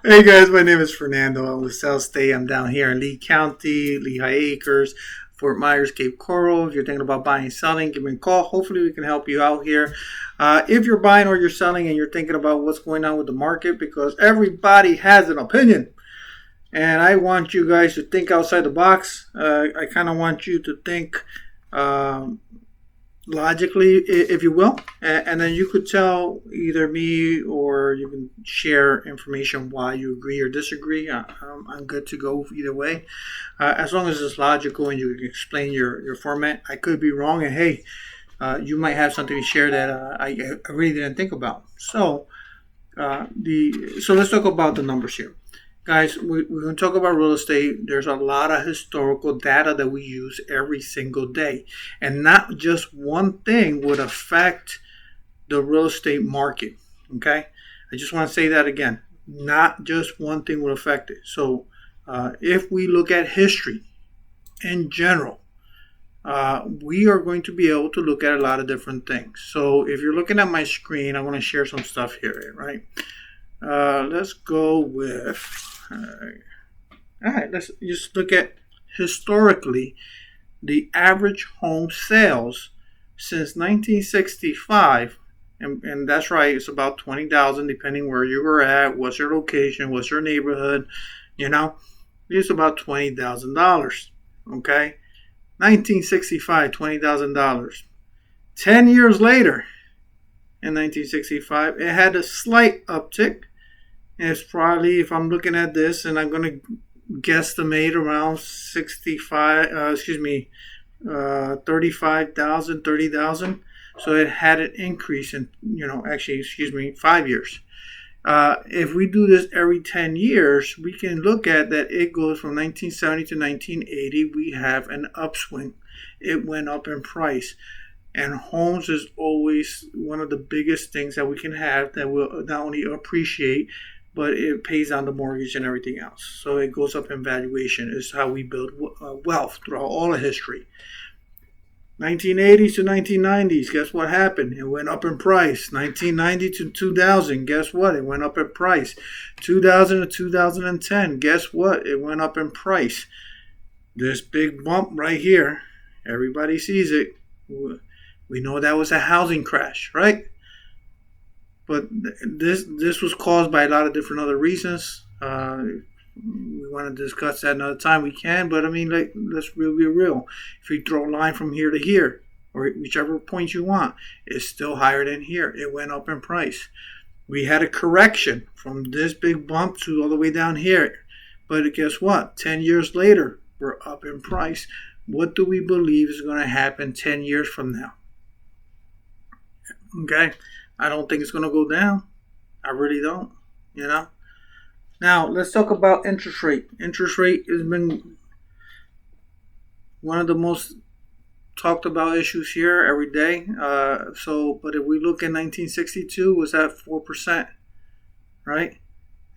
Hey guys, my name is Fernando. I'm with South State. I'm down here in Lee County, Lehigh Acres, Fort Myers, Cape Coral. If you're thinking about buying and selling, give me a call. Hopefully, we can help you out here. If you're buying or you're selling and you're thinking about what's going on with the market, because everybody has an opinion, and I want you guys to think outside the box. I kind of want you to think. Um, Logically, if you will, and then you could tell either me or you can share information why you agree or disagree. I'm good to go either way, as long as it's logical and you can explain your format. I could be wrong, and hey, you might have something to share that I really didn't think about. So let's talk about the numbers here. Guys, we're going to talk about real estate. There's a lot of historical data that we use every single day. And not just one thing would affect the real estate market. Okay? I just want to say that again. Not just one thing would affect it. So if we look at history in general, we are going to be able to look at a lot of different things. So if you're looking at my screen, I want to share some stuff here, right? Let's go with... All right, let's just look at historically the average home sales since 1965, and that's right, it's about 20,000 depending where you were at, what's your location, what's your neighborhood, it's about $20,000. Okay, 1965, $20,000. 10 years later, in 1965, it had a slight uptick. It's probably, if I'm looking at this, and I'm going to guesstimate around 35,000, 30,000. So it had an increase in, 5 years. If we do this every 10 years, we can look at that it goes from 1970 to 1980. We have an upswing. It went up in price. And homes is always one of the biggest things that we can have that will not only appreciate, but it pays on the mortgage and everything else. So it goes up in valuation. It's how we build wealth throughout all of history. 1980s to 1990s, guess what happened? It went up in price. 1990 to 2000, guess what? It went up in price. 2000 to 2010, guess what? It went up in price. This big bump right here, everybody sees it. We know that was a housing crash, right? But this was caused by a lot of different other reasons. We want to discuss that another time. We can, but I mean, let's really be real. If you throw a line from here to here, or whichever point you want, it's still higher than here. It went up in price. We had a correction from this big bump to all the way down here. But guess what? 10 years later, we're up in price. What do we believe is going to happen 10 years from now? Okay? I don't think it's going to go down. I really don't, Now, let's talk about interest rate. Interest rate has been one of the most talked about issues here every day. But if we look at 1962, it was at 4%, right?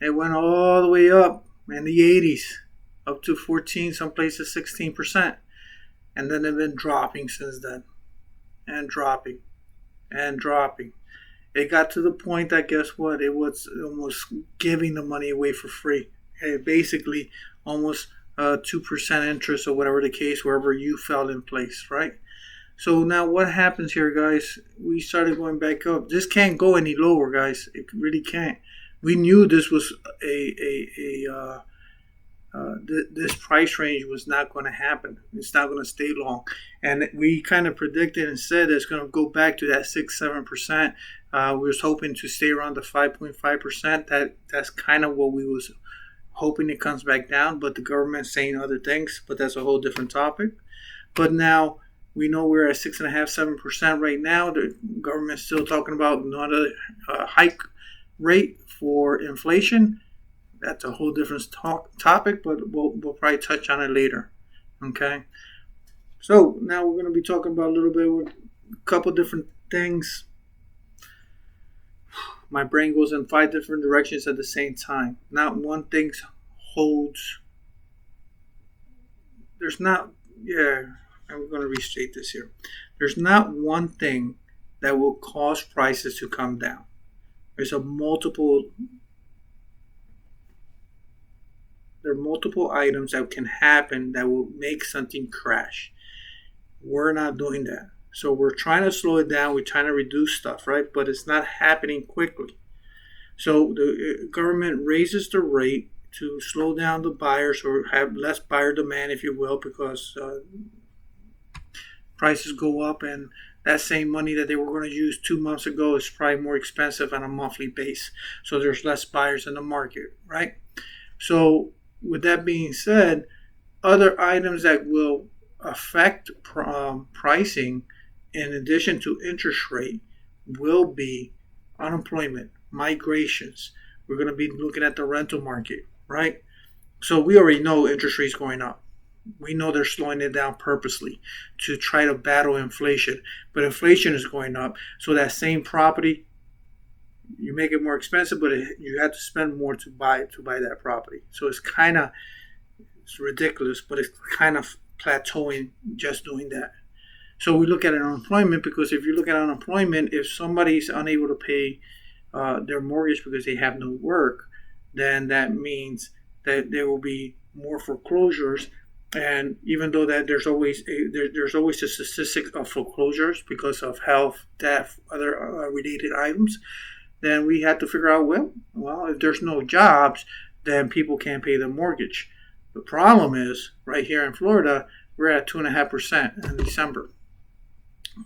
It went all the way up in the 80s, up to 14, some places 16%. And then they've been dropping since then, and dropping, and dropping. It got to the point that, guess what? It was almost giving the money away for free. Basically, almost 2% interest or whatever the case, wherever you fell in place, right? So now what happens here, guys? We started going back up. This can't go any lower, guys. It really can't. We knew this was this price range was not going to happen. It's not going to stay long. And we kind of predicted and said it's going to go back to that 6-7%. We was hoping to stay around the 5.5%. That's kind of what we was hoping it comes back down, but the government's saying other things, but that's a whole different topic. But now we know we're at 6.5-7% right now. The government's still talking about another hike rate for inflation. That's a whole different topic, but we'll probably touch on it later. Okay. So now we're going to be talking about a little bit with a couple different things. My brain goes in 5 different directions at the same time. Not one thing holds. There's not. Yeah, I'm going to restate this here. There's not one thing that will cause prices to come down. There's a multiple There are multiple items that can happen that will make something crash. We're not doing that. So we're trying to slow it down. We're trying to reduce stuff, right? But it's not happening quickly. So the government raises the rate to slow down the buyers or have less buyer demand, if you will, because prices go up, and that same money that they were going to use 2 months ago is probably more expensive on a monthly base. So there's less buyers in the market, right? So with that being said, other items that will affect pricing in addition to interest rate will be unemployment, migrations. We're going to be looking at the rental market, right? So we already know interest rates going up. We know they're slowing it down purposely to try to battle inflation, but inflation is going up. So that same property, you make it more expensive, but you have to spend more to buy that property. So it's ridiculous, but it's kind of plateauing just doing that. So we look at unemployment, because if you look at unemployment, if somebody's unable to pay their mortgage because they have no work, then that means that there will be more foreclosures. And even though that there's always a statistic of foreclosures because of health, death, other related items, then we have to figure out, well, if there's no jobs, then people can't pay their mortgage. The problem is, right here in Florida, we're at 2.5% in December.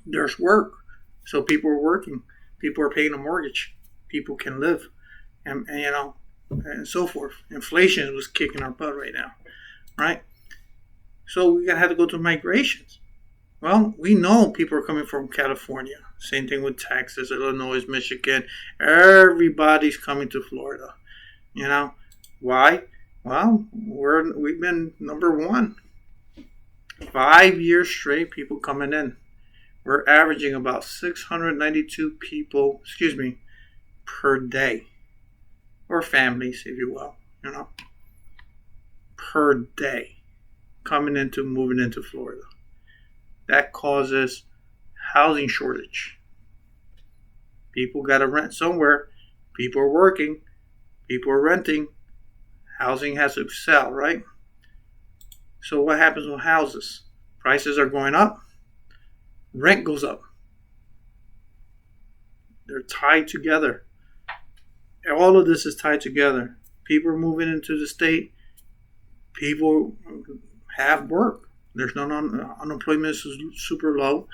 There's work, so people are working. People are paying a mortgage. People can live, and and so forth. Inflation was kicking our butt right now, right? So we're gonna have to go through migrations. Well, we know people are coming from California. Same thing with Texas, Illinois, Michigan. Everybody's coming to Florida. Why? Well, we've been number one. 5 years straight, people coming in. We're averaging about 692 people, per day, or families, if you will, per day moving into Florida. That causes housing shortage. People got to rent somewhere. People are working. People are renting. Housing has to sell, right? So what happens with houses? Prices are going up. Rent goes up. They're tied together. All of this is tied together. People are moving into the state. People have work. There's no unemployment is super low.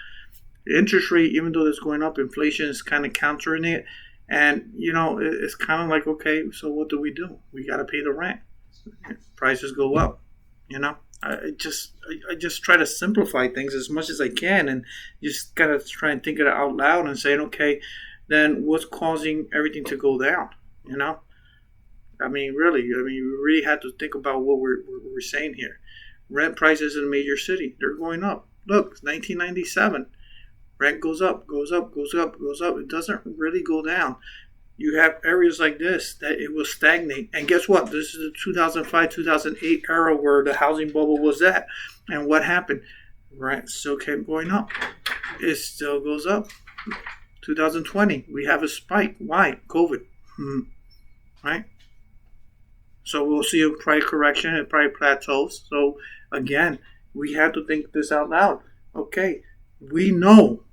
The interest rate, even though it's going up, inflation is kind of countering it. And, it's kind of like, okay, so what do? We got to pay the rent. Prices go up, I just try to simplify things as much as I can, and just gotta try and think it out loud and saying, okay, then what's causing everything to go down? Really, we really have to think about what we're saying here. Rent prices in a major city, they're going up. Look, it's 1997. Rent goes up, goes up, goes up, goes up. It doesn't really go down. You have areas like this that it will stagnate. And guess what? This is the 2005, 2008 era where the housing bubble was at. And what happened? Rent still kept going up. It still goes up. 2020, we have a spike. Why? COVID. Right? So we'll see a price correction. It probably plateaus. So again, we have to think this out loud. Okay, we know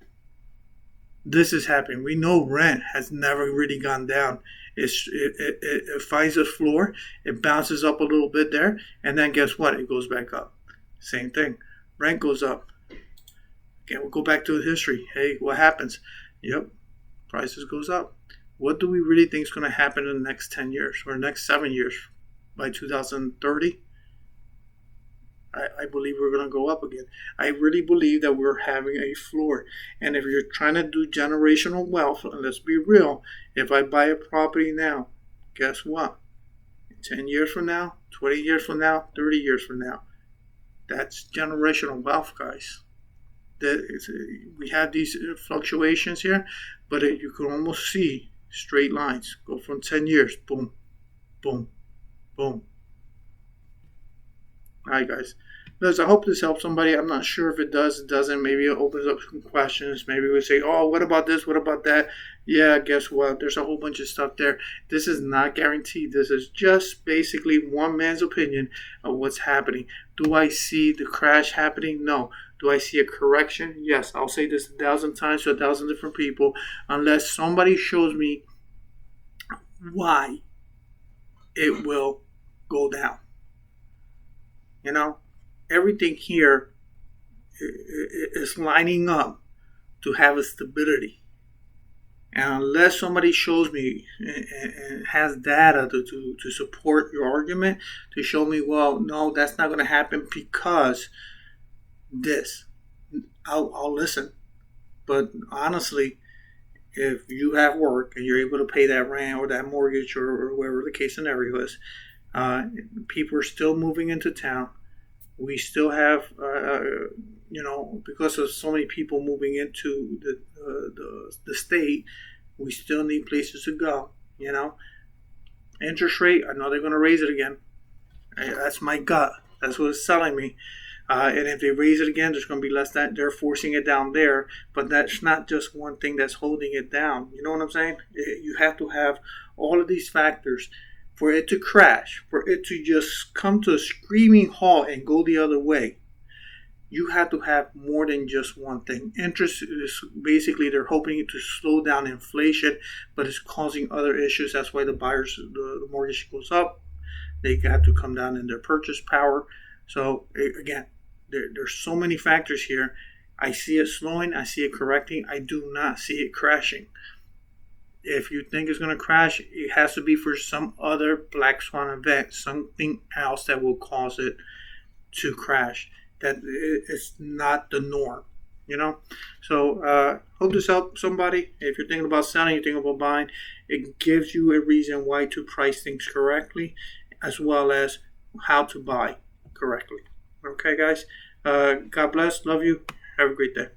this is happening. We know rent has never really gone down. It finds a floor, it bounces up a little bit there, and then guess what? It goes back up. Same thing. Rent goes up. Okay, we'll go back to the history. Hey, what happens? Yep, prices goes up. What do we really think is going to happen in the next 10 years or next 7 years? By 2030? I believe we're going to go up again. I really believe that we're having a floor. And if you're trying to do generational wealth, and let's be real, if I buy a property now, guess what? 10 years from now, 20 years from now, 30 years from now, that's generational wealth, guys. We have these fluctuations here, but you can almost see straight lines. Go from 10 years, boom, boom, boom. All right, guys. Liz, I hope this helps somebody. I'm not sure if it does, it doesn't. Maybe it opens up some questions. Maybe we say, oh, what about this? What about that? Yeah, guess what? There's a whole bunch of stuff there. This is not guaranteed. This is just basically one man's opinion of what's happening. Do I see the crash happening? No. Do I see a correction? Yes. I'll say this 1,000 times to 1,000 different people. Unless somebody shows me why it will go down. You know, everything here is lining up to have a stability. And unless somebody shows me and has data to support your argument, to show me, well, no, that's not going to happen because this, I'll listen. But honestly, if you have work and you're able to pay that rent or that mortgage or whatever the case scenario is, people are still moving into town. We still have, because of so many people moving into the state, we still need places to go. Interest rate, I know they're going to raise it again. That's my gut. That's what it's telling me. And if they raise it again, there's going to be less that they're forcing it down there. But that's not just one thing that's holding it down. You know what I'm saying? You have to have all of these factors for it to crash, for it to just come to a screaming halt and go the other way. You have to have more than just one thing. Interest is basically they're hoping to slow down inflation, but it's causing other issues. That's why the mortgage goes up. They have to come down in their purchase power. So again, there's so many factors here. I see it slowing. I see it correcting. I do not see it crashing. If you think it's going to crash, it has to be for some other black swan event, something else that will cause it to crash. That it's not the norm, So hope this helps somebody. If you're thinking about selling, you're thinking about buying, it gives you a reason why to price things correctly, as well as how to buy correctly. Okay, guys. God bless. Love you. Have a great day.